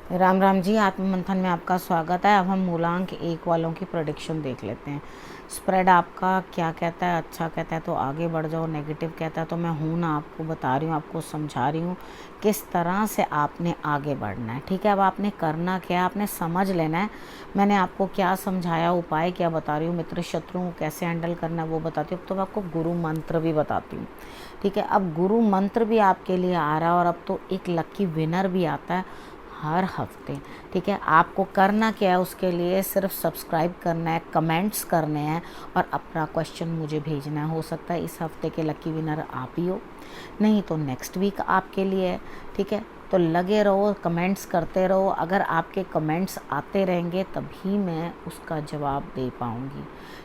राम राम जी। आत्म मंथन में आपका स्वागत है। अब हम मूलांक 1 वालों की प्रेडिक्शन देख लेते हैं। स्प्रेड आपका क्या कहता है? अच्छा कहता है तो आगे बढ़ जाओ, नेगेटिव कहता है तो मैं हूँ ना, आपको बता रही हूँ, आपको समझा रही हूँ किस तरह से आपने आगे बढ़ना है। ठीक है, अब आपने करना क्या है, आपने समझ लेना है। मैंने आपको क्या समझाया, उपाय क्या बता रही हूँ, मित्र शत्रुओं को कैसे हैंडल करना है वो बताती हूँ। अब तो आपको गुरु मंत्र भी बताती हूँ। ठीक है, अब गुरु मंत्र भी आपके लिए आ रहा है और अब तो एक लकी विनर भी आता है हर हफ्ते। ठीक है, आपको करना क्या है, उसके लिए सिर्फ सब्सक्राइब करना है, कमेंट्स करने हैं और अपना क्वेश्चन मुझे भेजना है। हो सकता है इस हफ्ते के लकी विनर आप ही हो, नहीं तो नेक्स्ट वीक आपके लिए है। ठीक है, तो लगे रहो, कमेंट्स करते रहो। अगर आपके कमेंट्स आते रहेंगे तभी मैं उसका जवाब दे पाऊँगी।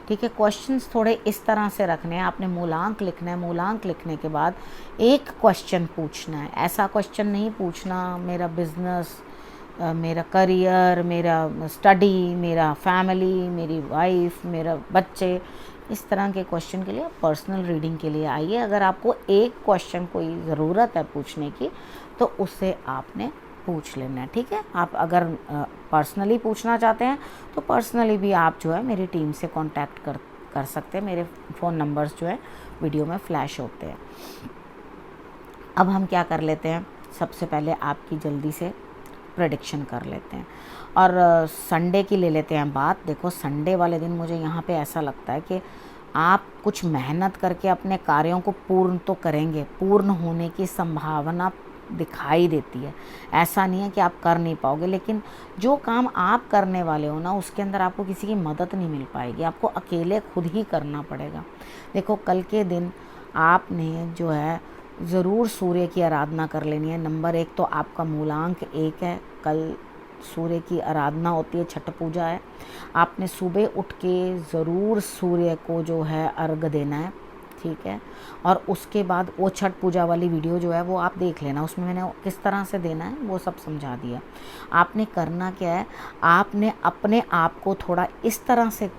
ठीक है, क्वेश्चंस थोड़े इस तरह से रखने हैं। आपने मूलांक लिखना है, मूलांक लिखने के बाद एक क्वेश्चन पूछना है। ऐसा क्वेश्चन नहीं पूछना मेरा बिजनेस, मेरा करियर, मेरा स्टडी, मेरा फैमिली, मेरी वाइफ, मेरा बच्चे, इस तरह के क्वेश्चन के लिए पर्सनल रीडिंग के लिए आइए। अगर आपको एक क्वेश्चन कोई ज़रूरत है पूछने की तो उससे आपने पूछ लेना है। ठीक है, आप अगर पर्सनली पूछना चाहते हैं तो पर्सनली भी आप जो है मेरी टीम से कांटेक्ट कर सकते हैं। मेरे फ़ोन नंबर्स जो है वीडियो में फ्लैश होते हैं। अब हम क्या कर लेते हैं, सबसे पहले आपकी जल्दी से प्रेडिक्शन कर लेते हैं और संडे की ले लेते हैं बात। देखो, संडे वाले दिन मुझे यहाँ पे ऐसा लगता है कि आप कुछ मेहनत करके अपने कार्यों को पूर्ण तो करेंगे, पूर्ण होने की संभावना दिखाई देती है। ऐसा नहीं है कि आप कर नहीं पाओगे, लेकिन जो काम आप करने वाले हो ना, उसके अंदर आपको किसी की मदद नहीं मिल पाएगी, आपको अकेले खुद ही करना पड़ेगा। देखो, कल के दिन आपने जो है ज़रूर सूर्य की आराधना कर लेनी है। नंबर 1 तो आपका मूलांक 1 है, कल सूर्य की आराधना होती है, छठ पूजा है। आपने सुबह उठ के ज़रूर सूर्य को जो है अर्घ देना है। ठीक है, और उसके बाद वो छठ पूजा वाली वीडियो जो है वो आप देख लेना, उसमें मैंने किस तरह से देना है वो सब समझा दिया। आपने करना क्या है, आपने अपने आप को थोड़ा इस तरह से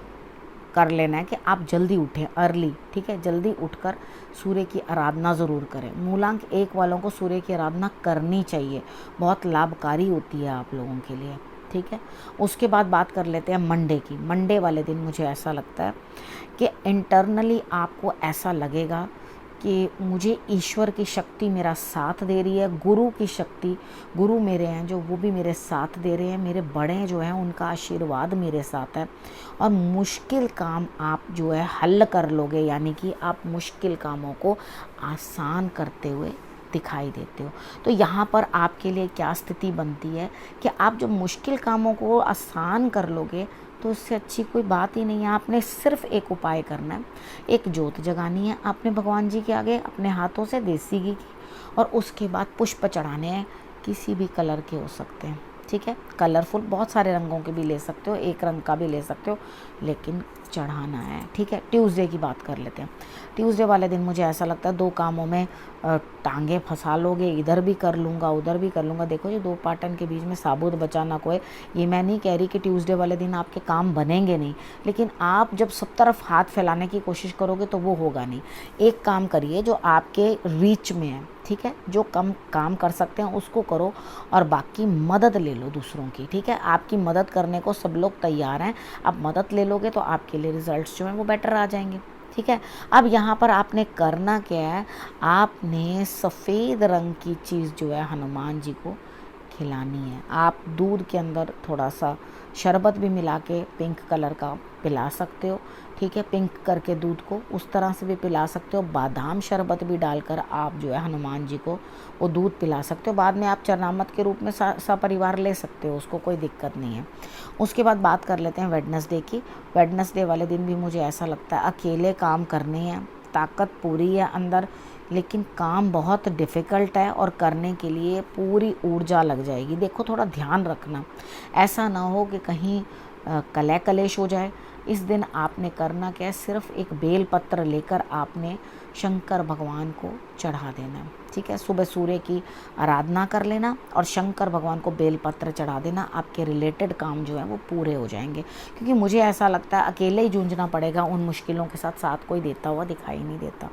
कर लेना है कि आप जल्दी उठें, अर्ली। ठीक है, जल्दी उठकर सूर्य की आराधना ज़रूर करें। मूलांक 1 वालों को सूर्य की आराधना करनी चाहिए, बहुत लाभकारी होती है आप लोगों के लिए। ठीक है, उसके बाद बात कर लेते हैं मंडे की। मंडे वाले दिन मुझे ऐसा लगता है कि इंटरनली आपको ऐसा लगेगा कि मुझे ईश्वर की शक्ति मेरा साथ दे रही है, गुरु की शक्ति, गुरु मेरे हैं जो, वो भी मेरे साथ दे रहे हैं, मेरे बड़े जो हैं उनका आशीर्वाद मेरे साथ है और मुश्किल काम आप जो है हल कर लोगे। यानी कि आप मुश्किल कामों को आसान करते हुए दिखाई देते हो। तो यहाँ पर आपके लिए क्या स्थिति बनती है कि आप जब मुश्किल कामों को आसान कर लोगे तो उससे अच्छी कोई बात ही नहीं है। आपने सिर्फ एक उपाय करना है, एक जोत जगानी है आपने भगवान जी के आगे अपने हाथों से, देसी घी की, और उसके बाद पुष्प चढ़ाने हैं। किसी भी कलर के हो सकते हैं। ठीक है, कलरफुल बहुत सारे रंगों के भी ले सकते हो, एक रंग का भी ले सकते हो, लेकिन चढ़ाना है। ठीक है, ट्यूसडे की बात कर लेते हैं। ट्यूसडे वाले दिन मुझे ऐसा लगता है 2 कामों में टांगे फंसा लोगे, इधर भी कर लूँगा उधर भी कर लूँगा। देखो, ये 2 पाटन के बीच में साबुत बचाना कोई, ये मैं नहीं कह रही कि ट्यूसडे वाले दिन आपके काम बनेंगे नहीं, लेकिन आप जब सब तरफ हाथ फैलाने की कोशिश करोगे तो वो होगा नहीं। एक काम करिए जो आपके रीच में है। ठीक है, जो कम काम कर सकते हैं उसको करो और बाकी मदद ले लो दूसरों की। ठीक है, आपकी मदद करने को सब लोग तैयार हैं, आप मदद ले लोगे तो आपके लिए रिजल्ट्स जो हैं वो बेटर आ जाएंगे। ठीक है, अब यहाँ पर आपने करना क्या है, आपने सफ़ेद रंग की चीज़ जो है हनुमान जी को खिलानी है। आप दूध के अंदर थोड़ा सा शरबत भी मिला के पिंक कलर का पिला सकते हो। ठीक है, पिंक करके दूध को उस तरह से भी पिला सकते हो। बादाम शरबत भी डालकर आप जो है हनुमान जी को वो दूध पिला सकते हो। बाद में आप चरणामत के रूप में सपरिवार ले सकते हो, उसको कोई दिक्कत नहीं है। उसके बाद बात कर लेते हैं वेडनेसडे की। वेडनेसडे वाले दिन भी मुझे ऐसा लगता है अकेले काम करने हैं, ताकत पूरी है अंदर, लेकिन काम बहुत डिफ़िकल्ट है और करने के लिए पूरी ऊर्जा लग जाएगी। देखो, थोड़ा ध्यान रखना, ऐसा ना हो कि कहीं कलह कलेश हो जाए। इस दिन आपने करना क्या है, सिर्फ एक बेल पत्र लेकर आपने शंकर भगवान को चढ़ा देना है। ठीक है, सुबह सूर्य की आराधना कर लेना और शंकर भगवान को बेलपत्र चढ़ा देना। आपके रिलेटेड काम जो है वो पूरे हो जाएंगे, क्योंकि मुझे ऐसा लगता है अकेले ही जूझना पड़ेगा उन मुश्किलों के साथ, साथ कोई देता हुआ दिखाई नहीं देता।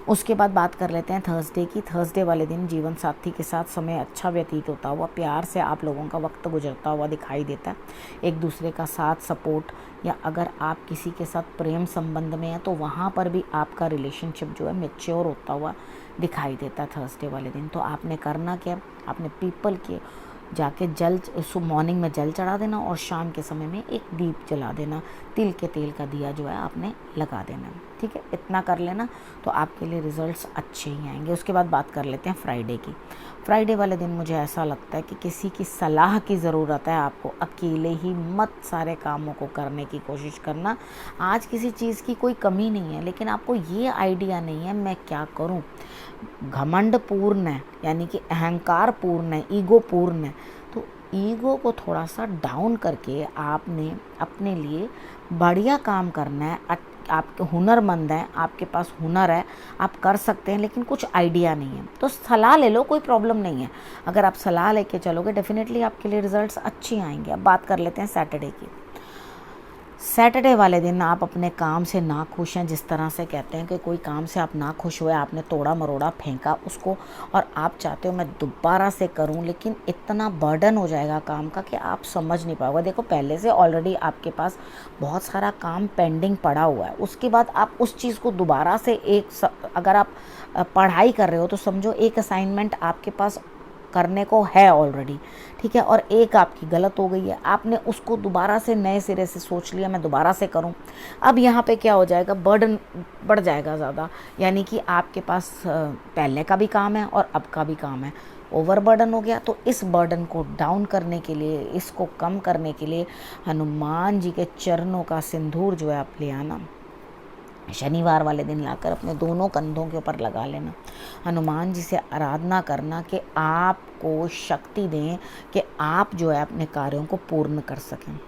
उसके बाद बात कर लेते हैं थर्सडे की। थर्सडे वाले दिन जीवन साथी के साथ समय अच्छा व्यतीत होता हुआ, प्यार से आप लोगों का वक्त गुजरता हुआ दिखाई देता है। एक दूसरे का साथ सपोर्ट, या अगर आप किसी के साथ प्रेम संबंध में हैं तो वहाँ पर भी आपका रिलेशनशिप जो है मैच्योर होता हुआ दिखाई देता है थर्सडे वाले दिन। तो आपने करना क्या, आपने पीपल के जाके जल मॉर्निंग में जल चढ़ा देना और शाम के समय में एक दीप जला देना, तिल के तेल का दिया जो है आपने लगा देना। ठीक है, इतना कर लेना तो आपके लिए रिजल्ट्स अच्छे ही आएंगे। उसके बाद बात कर लेते हैं फ्राइडे की। फ्राइडे वाले दिन मुझे ऐसा लगता है कि किसी की सलाह की ज़रूरत है आपको, अकेले ही मत सारे कामों को करने की कोशिश करना। आज किसी चीज़ की कोई कमी नहीं है, लेकिन आपको ये आइडिया नहीं है मैं क्या करूं। घमंड पूर्ण है, यानी कि अहंकार पूर्ण है, ईगो पूर्ण है। तो ईगो को थोड़ा सा डाउन करके आपने अपने लिए बढ़िया काम करना है। आपके हुनरमंद हैं, आपके पास हुनर है, आप कर सकते हैं, लेकिन कुछ आइडिया नहीं है तो सलाह ले लो, कोई प्रॉब्लम नहीं है। अगर आप सलाह लेके चलोगे डेफिनेटली आपके लिए रिजल्ट्स अच्छे आएंगे। अब बात कर लेते हैं सैटरडे की। सैटरडे वाले दिन आप अपने काम से ना खुश हैं, जिस तरह से कहते हैं कि कोई काम से आप ना खुश हुए, आपने तोड़ा मरोड़ा फेंका उसको और आप चाहते हो मैं दोबारा से करूं, लेकिन इतना बर्डन हो जाएगा काम का कि आप समझ नहीं पाओगे। देखो, पहले से ऑलरेडी आपके पास बहुत सारा काम पेंडिंग पड़ा हुआ है, उसके बाद आप उस चीज़ को दोबारा से अगर आप पढ़ाई कर रहे हो तो समझो एक असाइनमेंट आपके पास करने को है ऑलरेडी, ठीक है, और एक आपकी गलत हो गई है, आपने उसको दोबारा से नए सिरे से सोच लिया मैं दोबारा से करूं। अब यहाँ पे क्या हो जाएगा, बर्डन बढ़ जाएगा ज़्यादा, यानी कि आपके पास पहले का भी काम है और अब का भी काम है, ओवर बर्डन हो गया। तो इस बर्डन को डाउन करने के लिए, इसको कम करने के लिए हनुमान जी के चरणों का सिंदूर जो है आप ले आना, शनिवार वाले दिन लाकर अपने दोनों कंधों के ऊपर लगा लेना। हनुमान जी से आराधना करना कि आपको शक्ति दें कि आप जो है अपने कार्यों को पूर्ण कर सकें।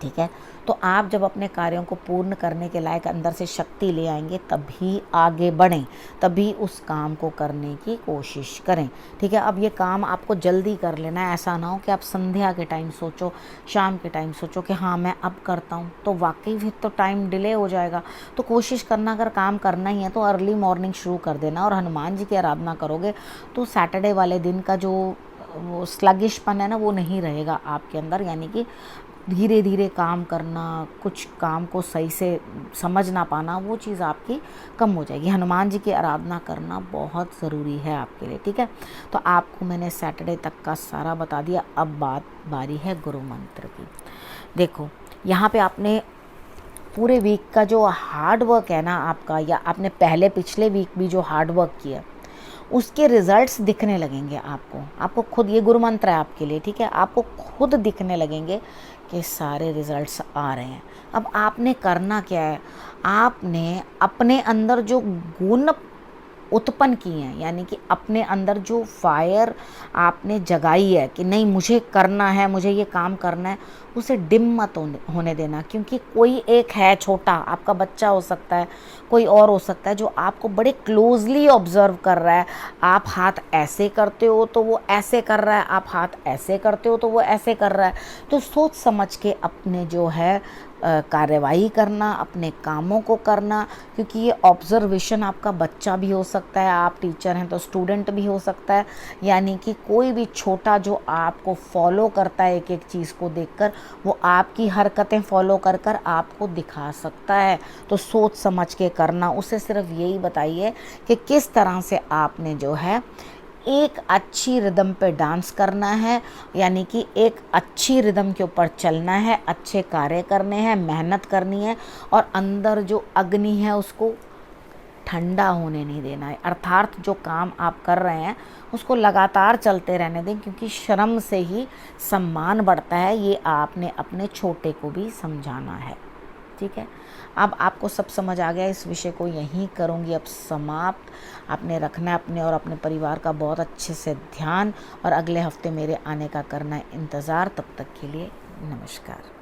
ठीक है, तो आप जब अपने कार्यों को पूर्ण करने के लायक अंदर से शक्ति ले आएंगे तभी आगे बढ़ें, तभी उस काम को करने की कोशिश करें। ठीक है, अब ये काम आपको जल्दी कर लेना है, ऐसा ना हो कि आप संध्या के टाइम सोचो, शाम के टाइम सोचो कि हाँ मैं अब करता हूँ, तो वाकई फिर तो टाइम डिले हो जाएगा। तो कोशिश करना, अगर काम करना ही है तो अर्ली मॉर्निंग शुरू कर देना और हनुमान जी की आराधना करोगे तो सैटरडे वाले दिन का जो वो स्लगिशपन है ना वो नहीं रहेगा आपके अंदर, यानी कि धीरे धीरे काम करना, कुछ काम को सही से समझ ना पाना, वो चीज़ आपकी कम हो जाएगी। हनुमान जी की आराधना करना बहुत ज़रूरी है आपके लिए। ठीक है, तो आपको मैंने सैटरडे तक का सारा बता दिया। अब बारी है गुरु मंत्र की। देखो, यहाँ पे आपने पूरे वीक का जो हार्ड वर्क है ना आपका, या आपने पिछले वीक भी जो हार्ड वर्क किया उसके रिजल्ट्स दिखने लगेंगे आपको खुद। ये गुरु मंत्र है आपके लिए, ठीक है, आपको खुद दिखने लगेंगे कि सारे रिजल्ट्स आ रहे हैं। अब आपने करना क्या है, आपने अपने अंदर जो गुण उत्पन्न किए हैं, यानी कि अपने अंदर जो फायर आपने जगाई है कि नहीं मुझे करना है, मुझे ये काम करना है, उसे डिम मत होने देना। क्योंकि कोई एक है छोटा, आपका बच्चा हो सकता है, कोई और हो सकता है, जो आपको बड़े क्लोजली ऑब्जर्व कर रहा है। आप हाथ ऐसे करते हो तो वो ऐसे कर रहा है, आप हाथ ऐसे करते हो तो वो ऐसे कर रहा है। तो सोच समझ के अपने जो है कार्यवाही करना, अपने कामों को करना, क्योंकि ये ऑब्जर्वेशन आपका बच्चा भी हो सकता है, आप टीचर हैं तो स्टूडेंट भी हो सकता है, यानी कि कोई भी छोटा जो आपको फॉलो करता है एक एक चीज़ को देखकर, वो आपकी हरकतें फॉलो कर कर आपको दिखा सकता है। तो सोच समझ के करना, उसे सिर्फ यही बताइए कि किस तरह से आपने जो है एक अच्छी रिदम पे डांस करना है, यानी कि एक अच्छी रिदम के ऊपर चलना है, अच्छे कार्य करने हैं, मेहनत करनी है और अंदर जो अग्नि है उसको ठंडा होने नहीं देना है। अर्थात जो काम आप कर रहे हैं उसको लगातार चलते रहने दें, क्योंकि श्रम से ही सम्मान बढ़ता है। ये आपने अपने छोटे को भी समझाना है। ठीक है, अब आपको सब समझ आ गया। इस विषय को यहीं करूँगी अब समाप्त। आपने रखना है अपने और अपने परिवार का बहुत अच्छे से ध्यान, और अगले हफ्ते मेरे आने का करना है इंतज़ार। तब तक के लिए नमस्कार।